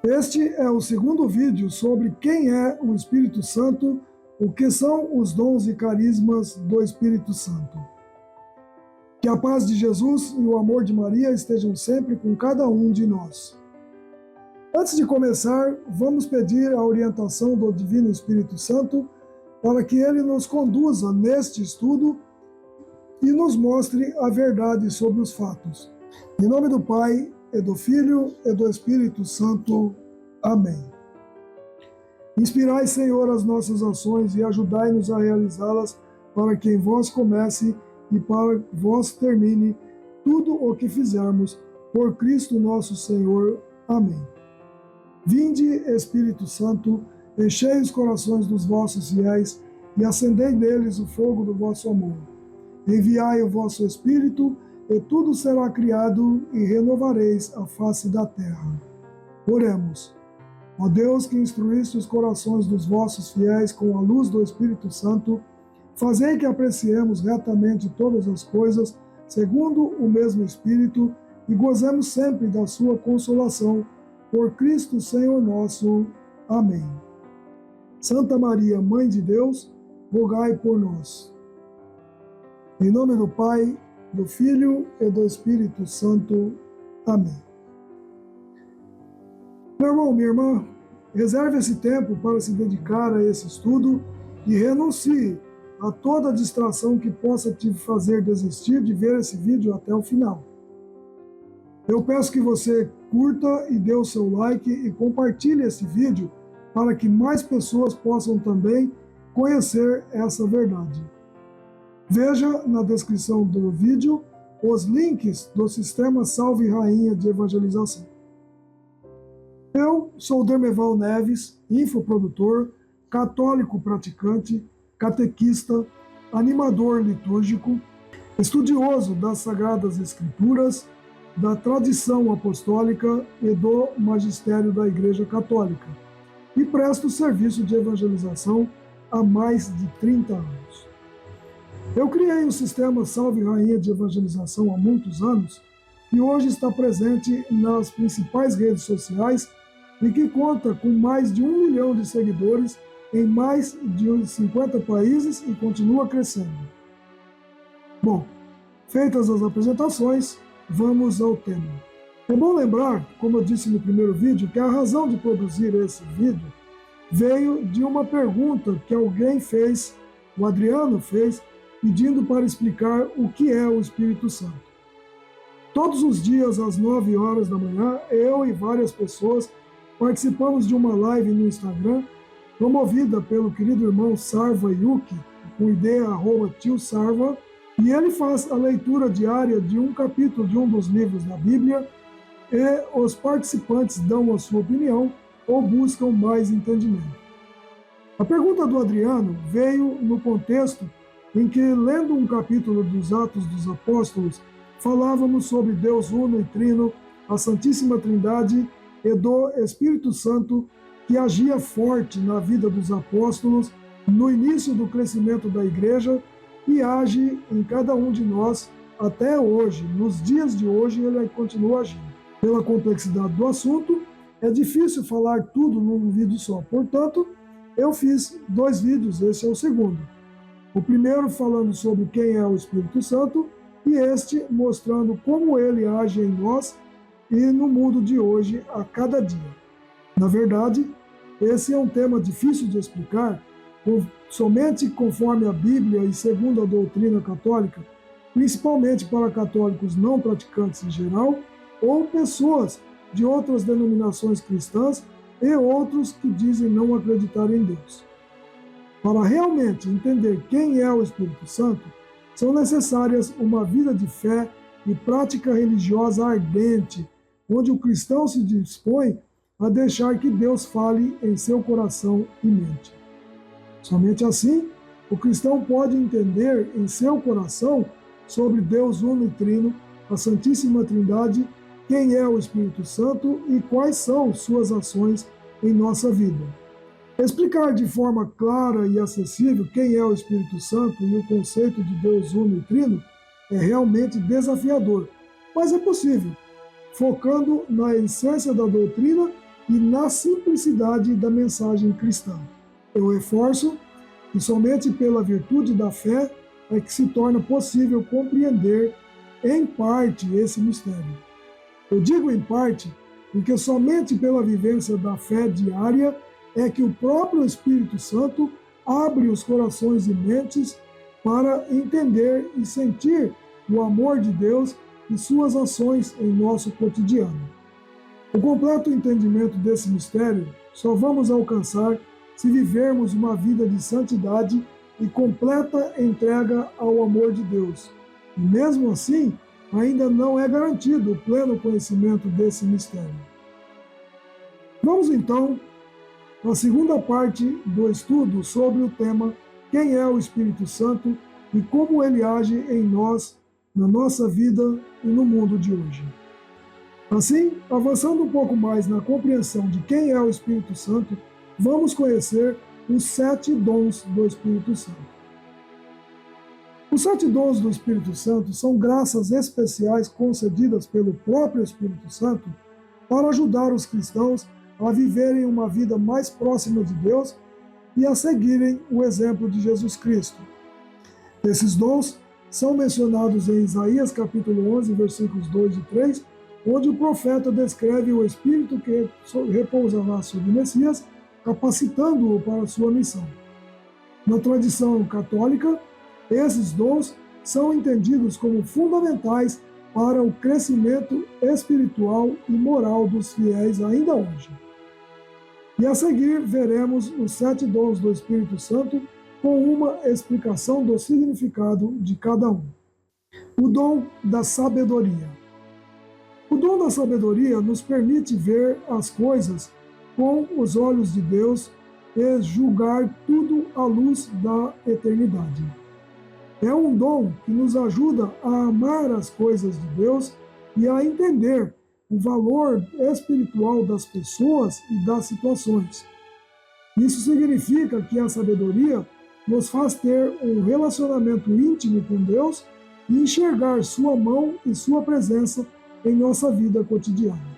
Este é o segundo vídeo sobre quem é o Espírito Santo, o que são os dons e carismas do Espírito Santo. Que a paz de Jesus e o amor de Maria estejam sempre com cada um de nós. Antes de começar, vamos pedir a orientação do Divino Espírito Santo para que ele nos conduza neste estudo e nos mostre a verdade sobre os fatos. Em nome do Pai, e do Filho, e do Espírito Santo. Amém. Inspirai, Senhor, as nossas ações e ajudai-nos a realizá-las, para que em vós comece e para vós termine tudo o que fizermos, por Cristo nosso Senhor. Amém. Vinde, Espírito Santo, enchei os corações dos vossos fiéis e acendei neles o fogo do vosso amor. Enviai o vosso Espírito, e tudo será criado, e renovareis a face da terra. Oremos. Ó Deus, que instruíste os corações dos vossos fiéis com a luz do Espírito Santo, fazei que apreciemos retamente todas as coisas, segundo o mesmo Espírito, e gozemos sempre da sua consolação, por Cristo Senhor nosso. Amém. Santa Maria, Mãe de Deus, rogai por nós. Em nome do Pai, do Filho e do Espírito Santo. Amém. Meu irmão, minha irmã, reserve esse tempo para se dedicar a esse estudo e renuncie a toda distração que possa te fazer desistir de ver esse vídeo até o final. Eu peço que você curta e dê o seu like e compartilhe esse vídeo para que mais pessoas possam também conhecer essa verdade. Veja na descrição do vídeo os links do Sistema Salve Rainha de Evangelização. Eu sou Dermeval Neves, infoprodutor, católico praticante, catequista, animador litúrgico, estudioso das Sagradas Escrituras, da tradição apostólica e do magistério da Igreja Católica, e presto serviço de evangelização há mais de 30 anos. Eu criei o Sistema Salve Rainha de Evangelização há muitos anos e hoje está presente nas principais redes sociais e que conta com mais de 1 milhão de seguidores em mais de 50 países e continua crescendo. Bom, feitas as apresentações, vamos ao tema. É bom lembrar, como eu disse no primeiro vídeo, que a razão de produzir esse vídeo veio de uma pergunta que alguém fez, o Adriano fez, pedindo para explicar o que é o Espírito Santo. Todos os dias, às 9 horas da manhã, eu e várias pessoas participamos de uma live no Instagram, promovida pelo querido irmão Sarva Yuki, com ideia @tiosarva, e ele faz a leitura diária de um capítulo de um dos livros da Bíblia, e os participantes dão a sua opinião ou buscam mais entendimento. A pergunta do Adriano veio no contexto em que, lendo um capítulo dos Atos dos Apóstolos, falávamos sobre Deus Uno e Trino, a Santíssima Trindade e do Espírito Santo, que agia forte na vida dos apóstolos no início do crescimento da Igreja e age em cada um de nós até hoje. Nos dias de hoje ele continua agindo. Pela complexidade do assunto, é difícil falar tudo num vídeo só. Portanto, eu fiz 2 vídeos, esse é o segundo. O primeiro falando sobre quem é o Espírito Santo e este mostrando como ele age em nós e no mundo de hoje a cada dia. Na verdade, esse é um tema difícil de explicar, somente conforme a Bíblia e segundo a doutrina católica, principalmente para católicos não praticantes em geral, ou pessoas de outras denominações cristãs e outros que dizem não acreditar em Deus. Para realmente entender quem é o Espírito Santo, são necessárias uma vida de fé e prática religiosa ardente, onde o cristão se dispõe a deixar que Deus fale em seu coração e mente. Somente assim, o cristão pode entender em seu coração sobre Deus Uno e Trino, a Santíssima Trindade, quem é o Espírito Santo e quais são suas ações em nossa vida. Explicar de forma clara e acessível quem é o Espírito Santo e o conceito de Deus Uno e Trino é realmente desafiador, mas é possível, focando na essência da doutrina e na simplicidade da mensagem cristã. Eu reforço que somente pela virtude da fé é que se torna possível compreender em parte esse mistério. Eu digo em parte porque somente pela vivência da fé diária é que o próprio Espírito Santo abre os corações e mentes para entender e sentir o amor de Deus e suas ações em nosso cotidiano. O completo entendimento desse mistério só vamos alcançar se vivermos uma vida de santidade e completa entrega ao amor de Deus. E mesmo assim, ainda não é garantido o pleno conhecimento desse mistério. Vamos então à segunda parte do estudo sobre o tema quem é o Espírito Santo e como ele age em nós, na nossa vida e no mundo de hoje. Assim, avançando um pouco mais na compreensão de quem é o Espírito Santo, vamos conhecer os 7 dons do Espírito Santo. Os 7 dons do Espírito Santo são graças especiais concedidas pelo próprio Espírito Santo para ajudar os cristãos a viverem uma vida mais próxima de Deus e a seguirem o exemplo de Jesus Cristo. Esses dons são mencionados em Isaías capítulo 11, versículos 2 e 3, onde o profeta descreve o Espírito que repousará sobre o Messias, capacitando-o para a sua missão. Na tradição católica, esses dons são entendidos como fundamentais para o crescimento espiritual e moral dos fiéis ainda hoje. E a seguir veremos os 7 dons do Espírito Santo com uma explicação do significado de cada um. O dom da sabedoria. O dom da sabedoria nos permite ver as coisas com os olhos de Deus e julgar tudo à luz da eternidade. É um dom que nos ajuda a amar as coisas de Deus e a entender o valor espiritual das pessoas e das situações. Isso significa que a sabedoria nos faz ter um relacionamento íntimo com Deus e enxergar sua mão e sua presença em nossa vida cotidiana.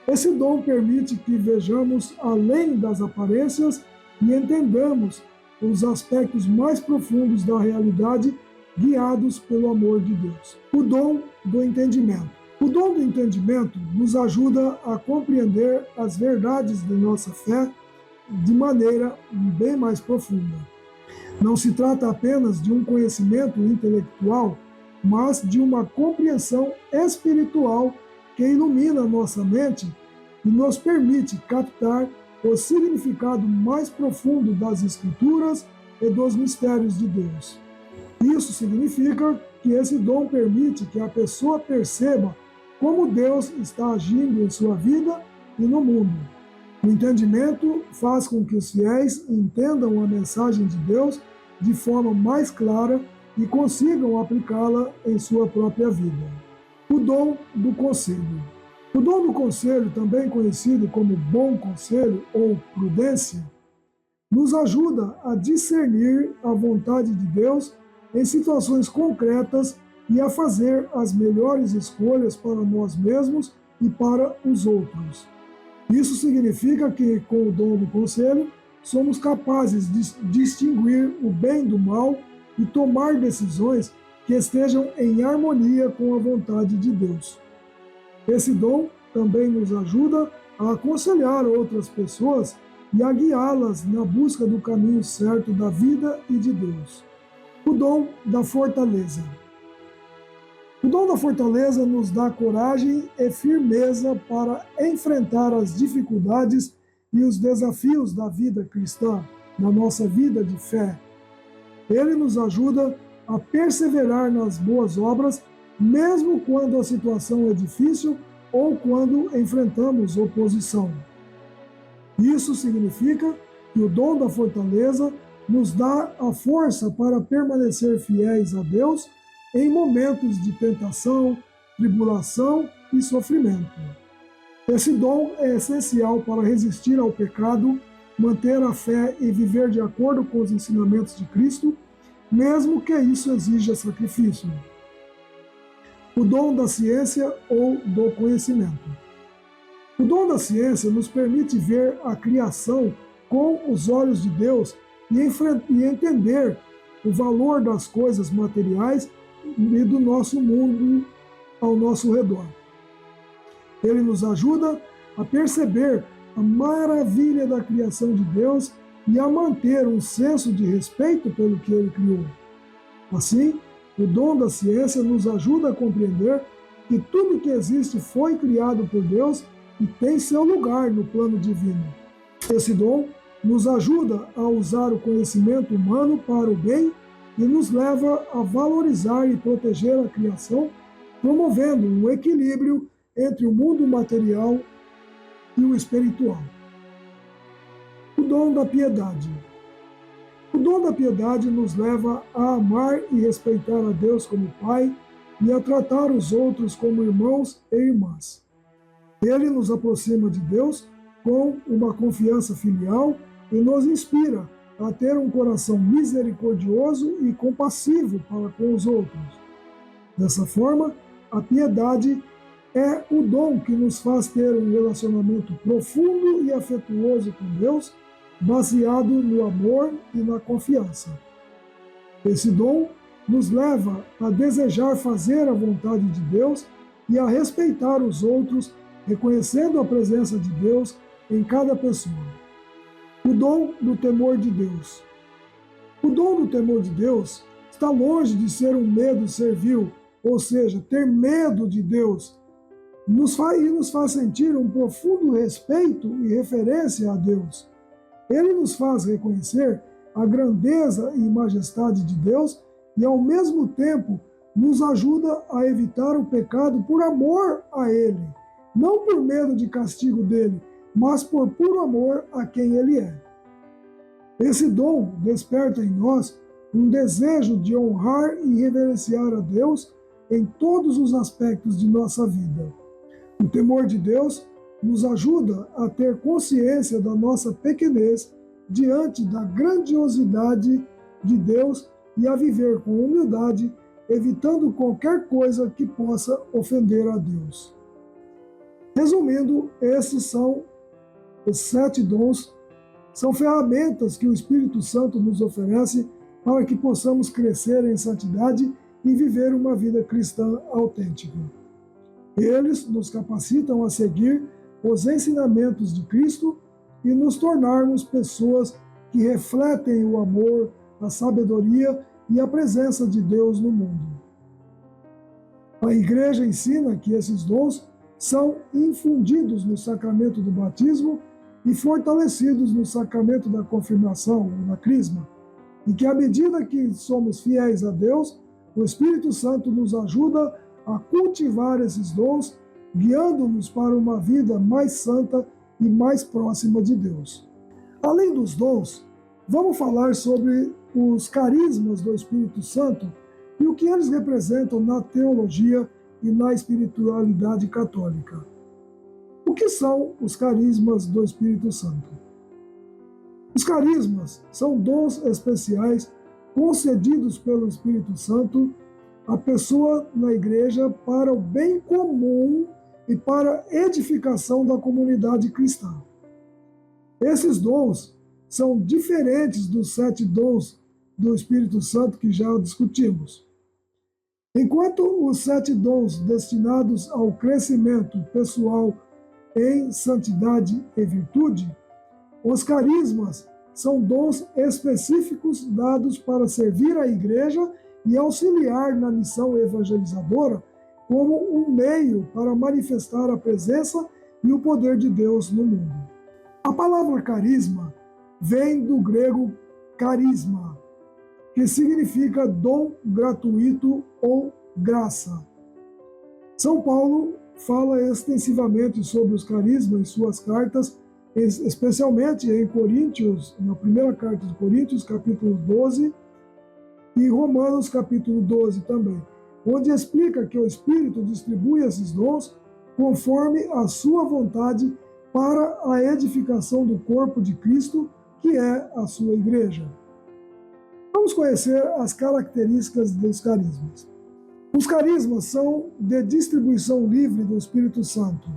Esse dom permite que vejamos além das aparências e entendamos os aspectos mais profundos da realidade, guiados pelo amor de Deus. O dom do entendimento. O dom do entendimento nos ajuda a compreender as verdades de nossa fé de maneira bem mais profunda. Não se trata apenas de um conhecimento intelectual, mas de uma compreensão espiritual que ilumina nossa mente e nos permite captar o significado mais profundo das Escrituras e dos mistérios de Deus. Isso significa que esse dom permite que a pessoa perceba como Deus está agindo em sua vida e no mundo. O entendimento faz com que os fiéis entendam a mensagem de Deus de forma mais clara e consigam aplicá-la em sua própria vida. O dom do conselho. O dom do conselho, também conhecido como bom conselho ou prudência, nos ajuda a discernir a vontade de Deus em situações concretas e a fazer as melhores escolhas para nós mesmos e para os outros. Isso significa que, com o dom do conselho, somos capazes de distinguir o bem do mal e tomar decisões que estejam em harmonia com a vontade de Deus. Esse dom também nos ajuda a aconselhar outras pessoas e a guiá-las na busca do caminho certo da vida e de Deus. O dom da fortaleza. O dom da fortaleza nos dá coragem e firmeza para enfrentar as dificuldades e os desafios da vida cristã, da nossa vida de fé. Ele nos ajuda a perseverar nas boas obras, mesmo quando a situação é difícil ou quando enfrentamos oposição. Isso significa que o dom da fortaleza nos dá a força para permanecer fiéis a Deus em momentos de tentação, tribulação e sofrimento. Esse dom é essencial para resistir ao pecado, manter a fé e viver de acordo com os ensinamentos de Cristo, mesmo que isso exija sacrifício. O dom da ciência ou do conhecimento. O dom da ciência nos permite ver a criação com os olhos de Deus e entender o valor das coisas materiais e do nosso mundo ao nosso redor. Ele nos ajuda a perceber a maravilha da criação de Deus e a manter um senso de respeito pelo que Ele criou. Assim, o dom da ciência nos ajuda a compreender que tudo que existe foi criado por Deus e tem seu lugar no plano divino. Esse dom nos ajuda a usar o conhecimento humano para o bem e nos leva a valorizar e proteger a criação, promovendo um equilíbrio entre o mundo material e o espiritual. O dom da piedade. O dom da piedade nos leva a amar e respeitar a Deus como Pai e a tratar os outros como irmãos e irmãs. Ele nos aproxima de Deus com uma confiança filial e nos inspira a ter um coração misericordioso e compassivo para com os outros. Dessa forma, a piedade é o dom que nos faz ter um relacionamento profundo e afetuoso com Deus, baseado no amor e na confiança. Esse dom nos leva a desejar fazer a vontade de Deus e a respeitar os outros, reconhecendo a presença de Deus em cada pessoa. O dom do temor de Deus. O dom do temor de Deus está longe de ser um medo servil, ou seja, ter medo de Deus, nos faz sentir um profundo respeito e referência a Deus. Ele nos faz reconhecer a grandeza e majestade de Deus e, ao mesmo tempo, nos ajuda a evitar o pecado por amor a Ele, não por medo de castigo dele, mas por puro amor a quem Ele é. Esse dom desperta em nós um desejo de honrar e reverenciar a Deus em todos os aspectos de nossa vida. O temor de Deus nos ajuda a ter consciência da nossa pequenez diante da grandiosidade de Deus e a viver com humildade, evitando qualquer coisa que possa ofender a Deus. Resumindo, esses são os 7 dons, são ferramentas que o Espírito Santo nos oferece para que possamos crescer em santidade e viver uma vida cristã autêntica. Eles nos capacitam a seguir os ensinamentos de Cristo e nos tornarmos pessoas que refletem o amor, a sabedoria e a presença de Deus no mundo. A Igreja ensina que esses dons são infundidos no sacramento do batismo e fortalecidos no sacramento da confirmação, ou na crisma, e que à medida que somos fiéis a Deus, o Espírito Santo nos ajuda a cultivar esses dons, guiando-nos para uma vida mais santa e mais próxima de Deus. Além dos dons, vamos falar sobre os carismas do Espírito Santo e o que eles representam na teologia e na espiritualidade católica. O que são os carismas do Espírito Santo? Os carismas são dons especiais concedidos pelo Espírito Santo à pessoa na igreja para o bem comum e para a edificação da comunidade cristã. Esses dons são diferentes dos 7 dons do Espírito Santo que já discutimos. Enquanto os 7 dons destinados ao crescimento pessoal em santidade e virtude, os carismas são dons específicos dados para servir a igreja e auxiliar na missão evangelizadora como um meio para manifestar a presença e o poder de Deus no mundo. A palavra carisma vem do grego carisma, que significa dom gratuito ou graça. São Paulo fala extensivamente sobre os carismas em suas cartas, especialmente em Coríntios, na primeira carta de Coríntios, capítulo 12, e Romanos, capítulo 12 também, onde explica que o Espírito distribui esses dons conforme a sua vontade para a edificação do corpo de Cristo, que é a sua igreja. Vamos conhecer as características dos carismas. Os carismas são de distribuição livre do Espírito Santo.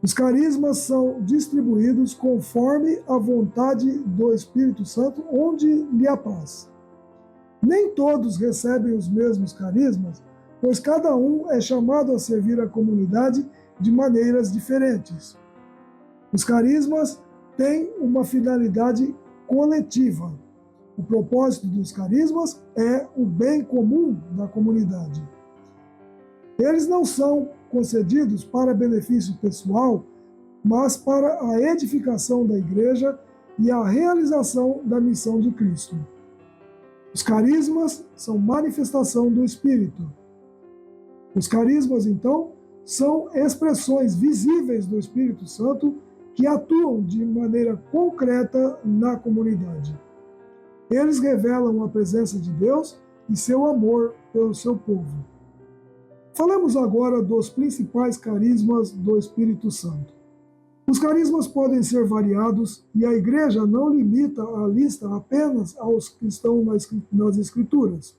Os carismas são distribuídos conforme a vontade do Espírito Santo, onde lhe apraz. Nem todos recebem os mesmos carismas, pois cada um é chamado a servir a comunidade de maneiras diferentes. Os carismas têm uma finalidade coletiva. O propósito dos carismas é o bem comum da comunidade. Eles não são concedidos para benefício pessoal, mas para a edificação da igreja e a realização da missão de Cristo. Os carismas são manifestação do Espírito. Os carismas, então, são expressões visíveis do Espírito Santo que atuam de maneira concreta na comunidade. Eles revelam a presença de Deus e seu amor pelo seu povo. Falamos agora dos principais carismas do Espírito Santo. Os carismas podem ser variados e a Igreja não limita a lista apenas aos que estão nas Escrituras.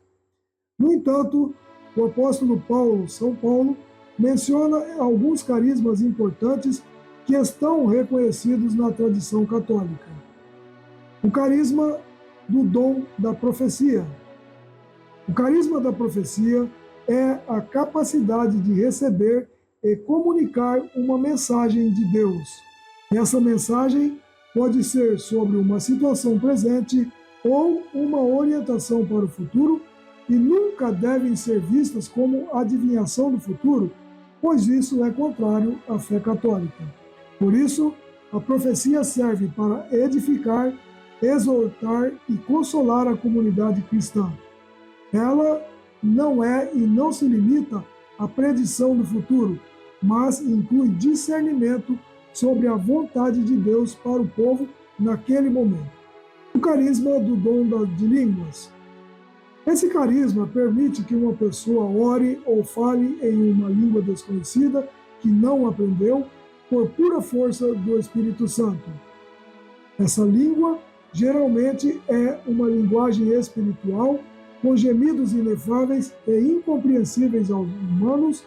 No entanto, o apóstolo Paulo, São Paulo, menciona alguns carismas importantes que estão reconhecidos na tradição católica. O carisma do dom da profecia. O carisma da profecia é a capacidade de receber e comunicar uma mensagem de Deus. Essa mensagem pode ser sobre uma situação presente ou uma orientação para o futuro e nunca devem ser vistas como adivinhação do futuro, pois isso é contrário à fé católica. Por isso, a profecia serve para edificar, exortar e consolar a comunidade cristã. Ela não é e não se limita à predição do futuro, mas inclui discernimento sobre a vontade de Deus para o povo naquele momento. O carisma do dom de línguas. Esse carisma permite que uma pessoa ore ou fale em uma língua desconhecida que não aprendeu por pura força do Espírito Santo. Essa língua geralmente é uma linguagem espiritual com gemidos inefáveis e incompreensíveis aos humanos,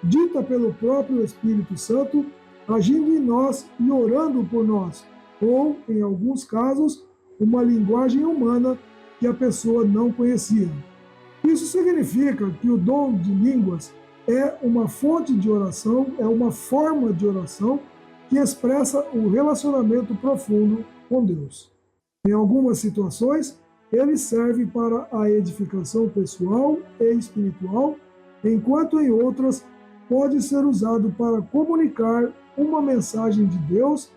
dita pelo próprio Espírito Santo, agindo em nós e orando por nós, ou, em alguns casos, uma linguagem humana que a pessoa não conhecia. Isso significa que o dom de línguas é uma fonte de oração, é uma forma de oração que expressa o relacionamento profundo com Deus. Em algumas situações, ele serve para a edificação pessoal e espiritual, enquanto em outras pode ser usado para comunicar uma mensagem de Deus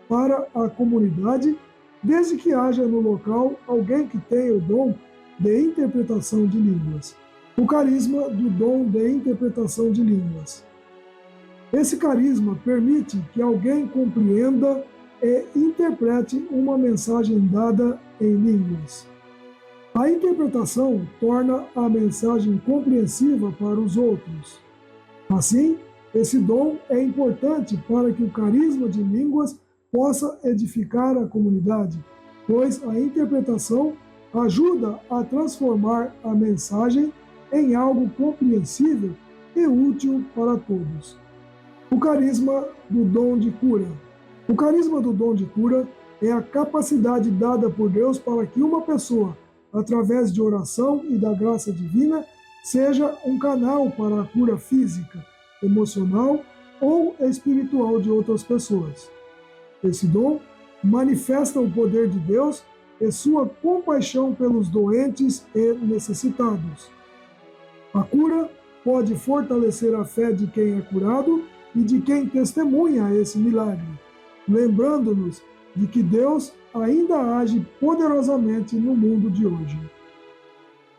para a comunidade, desde que haja no local alguém que tenha o dom de interpretação de línguas. O carisma do dom de interpretação de línguas. Esse carisma permite que alguém compreenda e interprete uma mensagem dada em línguas. A interpretação torna a mensagem compreensiva para os outros. Assim, esse dom é importante para que o carisma de línguas possa edificar a comunidade, pois a interpretação ajuda a transformar a mensagem em algo compreensível e útil para todos. O carisma do dom de cura. O carisma do dom de cura é a capacidade dada por Deus para que uma pessoa, através de oração e da graça divina, seja um canal para a cura física, emocional ou espiritual de outras pessoas. Esse dom manifesta o poder de Deus e sua compaixão pelos doentes e necessitados. A cura pode fortalecer a fé de quem é curado e de quem testemunha esse milagre, lembrando-nos de que Deus ainda age poderosamente no mundo de hoje.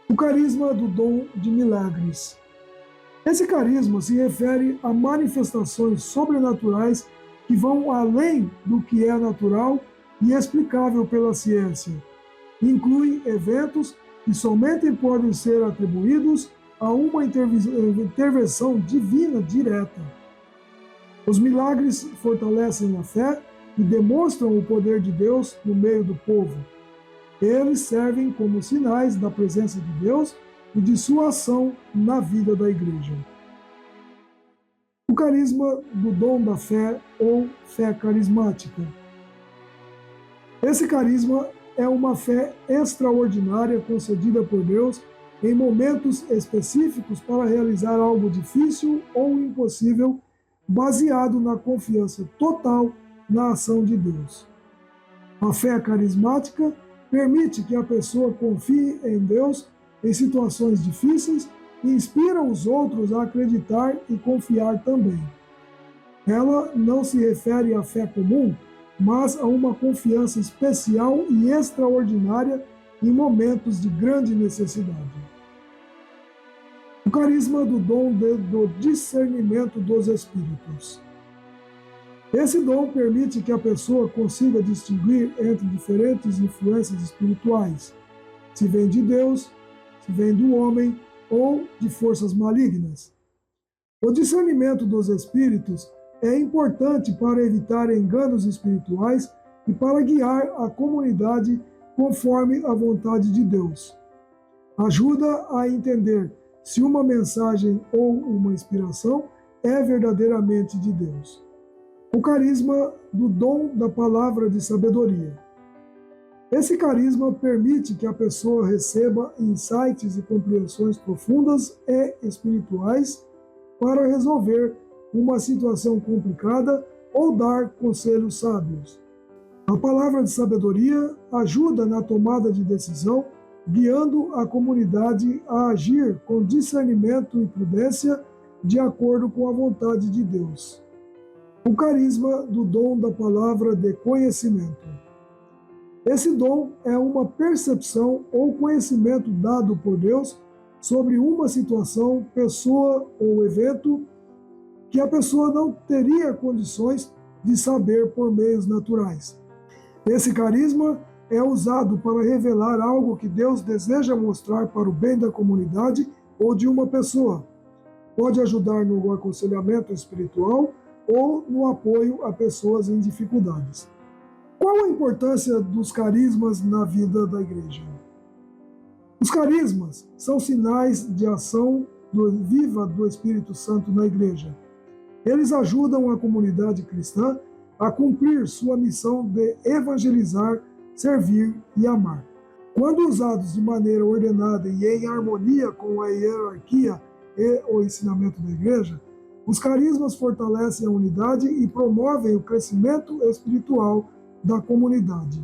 O carisma do dom de milagres. Esse carisma se refere a manifestações sobrenaturais que vão além do que é natural e explicável pela ciência. Inclui eventos que somente podem ser atribuídos a uma intervenção divina direta. Os milagres fortalecem a fé e demonstram o poder de Deus no meio do povo. Eles servem como sinais da presença de Deus e de sua ação na vida da igreja. O carisma do dom da fé ou fé carismática. Esse carisma é uma fé extraordinária concedida por Deus em momentos específicos para realizar algo difícil ou impossível, baseado na confiança total na ação de Deus. A fé carismática permite que a pessoa confie em Deus em situações difíceis e inspira os outros a acreditar e confiar também. Ela não se refere à fé comum, mas a uma confiança especial e extraordinária em momentos de grande necessidade. O carisma do dom do discernimento dos espíritos. Esse dom permite que a pessoa consiga distinguir entre diferentes influências espirituais, se vem de Deus, se vem do homem ou de forças malignas. O discernimento dos espíritos é importante para evitar enganos espirituais e para guiar a comunidade conforme a vontade de Deus. Ajuda a entender se uma mensagem ou uma inspiração é verdadeiramente de Deus. O carisma do dom da palavra de sabedoria. Esse carisma permite que a pessoa receba insights e compreensões profundas e espirituais para resolver uma situação complicada ou dar conselhos sábios. A palavra de sabedoria ajuda na tomada de decisão, guiando a comunidade a agir com discernimento e prudência de acordo com a vontade de Deus. O carisma do dom da palavra de conhecimento. Esse dom é uma percepção ou conhecimento dado por Deus sobre uma situação, pessoa ou evento que a pessoa não teria condições de saber por meios naturais. Esse carisma é usado para revelar algo que Deus deseja mostrar para o bem da comunidade ou de uma pessoa. Pode ajudar no aconselhamento espiritual ou no apoio a pessoas em dificuldades. Qual a importância dos carismas na vida da igreja? Os carismas são sinais de ação viva do Espírito Santo na igreja. Eles ajudam a comunidade cristã a cumprir sua missão de evangelizar, servir e amar. Quando usados de maneira ordenada e em harmonia com a hierarquia e o ensinamento da igreja, os carismas fortalecem a unidade e promovem o crescimento espiritual da comunidade.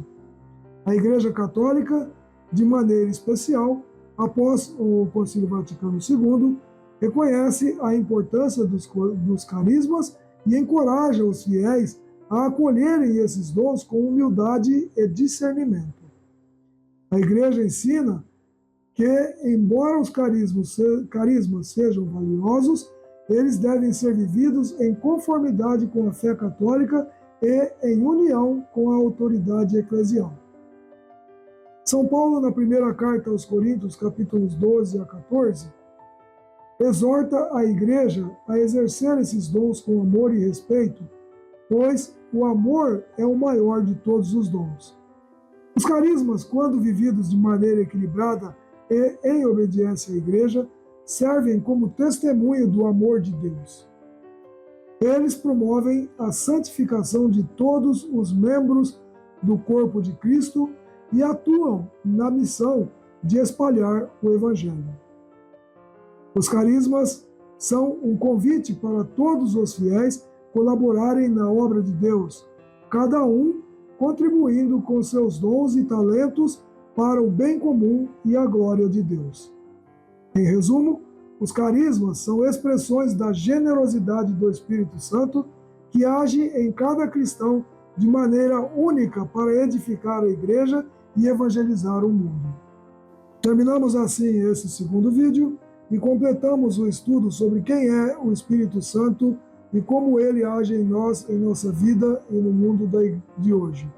A Igreja Católica, de maneira especial, após o Concílio Vaticano II, reconhece a importância dos carismas e encoraja os fiéis a acolherem esses dons com humildade e discernimento. A Igreja ensina que, embora os carismas sejam valiosos, eles devem ser vividos em conformidade com a fé católica e em união com a autoridade eclesial. São Paulo, na primeira carta aos Coríntios, capítulos 12 a 14, exorta a igreja a exercer esses dons com amor e respeito, pois o amor é o maior de todos os dons. Os carismas, quando vividos de maneira equilibrada e em obediência à igreja, servem como testemunho do amor de Deus. Eles promovem a santificação de todos os membros do corpo de Cristo e atuam na missão de espalhar o Evangelho. Os carismas são um convite para todos os fiéis colaborarem na obra de Deus, cada um contribuindo com seus dons e talentos para o bem comum e a glória de Deus. Em resumo, os carismas são expressões da generosidade do Espírito Santo que age em cada cristão de maneira única para edificar a igreja e evangelizar o mundo. Terminamos assim esse segundo vídeo e completamos o estudo sobre quem é o Espírito Santo e como ele age em nós, em nossa vida e no mundo de hoje.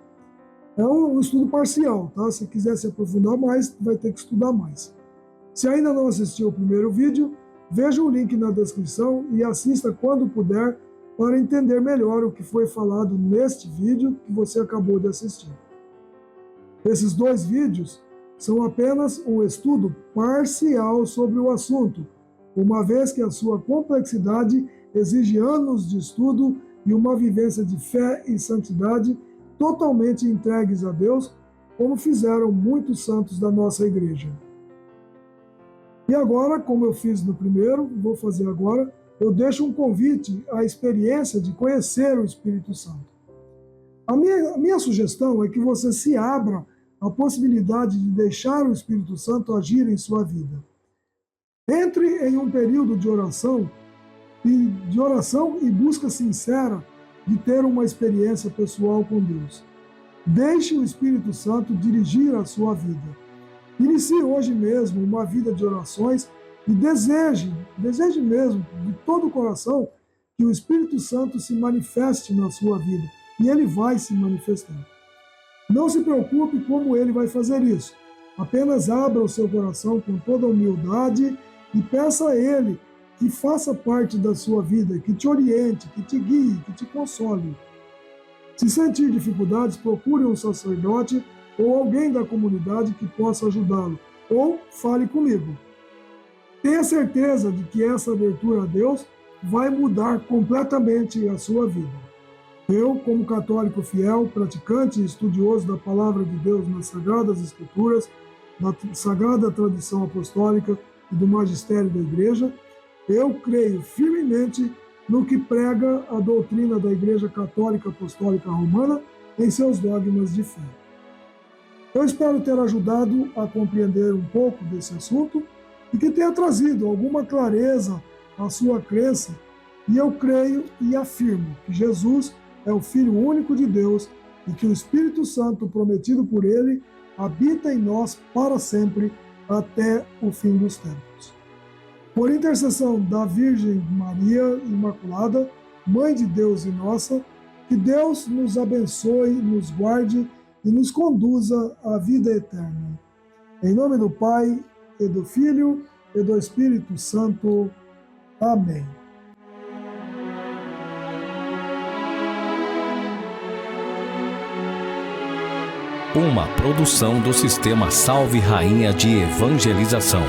É um estudo parcial, tá? Se quiser se aprofundar mais, vai ter que estudar mais. Se ainda não assistiu o primeiro vídeo, veja o link na descrição e assista quando puder para entender melhor o que foi falado neste vídeo que você acabou de assistir. Esses dois vídeos são apenas um estudo parcial sobre o assunto, uma vez que a sua complexidade exige anos de estudo e uma vivência de fé e santidade totalmente entregues a Deus, como fizeram muitos santos da nossa igreja. E agora, como eu fiz no primeiro, vou fazer agora, eu deixo um convite à experiência de conhecer o Espírito Santo. A minha sugestão é que você se abra à possibilidade de deixar o Espírito Santo agir em sua vida. Entre em um período de oração e busca sincera de ter uma experiência pessoal com Deus. Deixe o Espírito Santo dirigir a sua vida. Inicie hoje mesmo uma vida de orações e deseje mesmo de todo o coração que o Espírito Santo se manifeste na sua vida. E ele vai se manifestar. Não se preocupe como ele vai fazer isso. Apenas abra o seu coração com toda a humildade e peça a ele que faça parte da sua vida, que te oriente, que te guie, que te console. Se sentir dificuldades, procure um sacerdote ou alguém da comunidade que possa ajudá-lo, ou fale comigo. Tenha certeza de que essa abertura a Deus vai mudar completamente a sua vida. Eu, como católico fiel, praticante e estudioso da Palavra de Deus nas Sagradas Escrituras, da Sagrada Tradição Apostólica e do Magistério da Igreja, eu creio firmemente no que prega a doutrina da Igreja Católica Apostólica Romana em seus dogmas de fé. Eu espero ter ajudado a compreender um pouco desse assunto e que tenha trazido alguma clareza à sua crença, e eu creio e afirmo que Jesus é o Filho único de Deus e que o Espírito Santo prometido por ele habita em nós para sempre até o fim dos tempos. Por intercessão da Virgem Maria Imaculada, Mãe de Deus e nossa, que Deus nos abençoe, nos guarde e nos conduza à vida eterna. Em nome do Pai, e do Filho, e do Espírito Santo. Amém. Uma produção do Sistema Salve Rainha de Evangelização.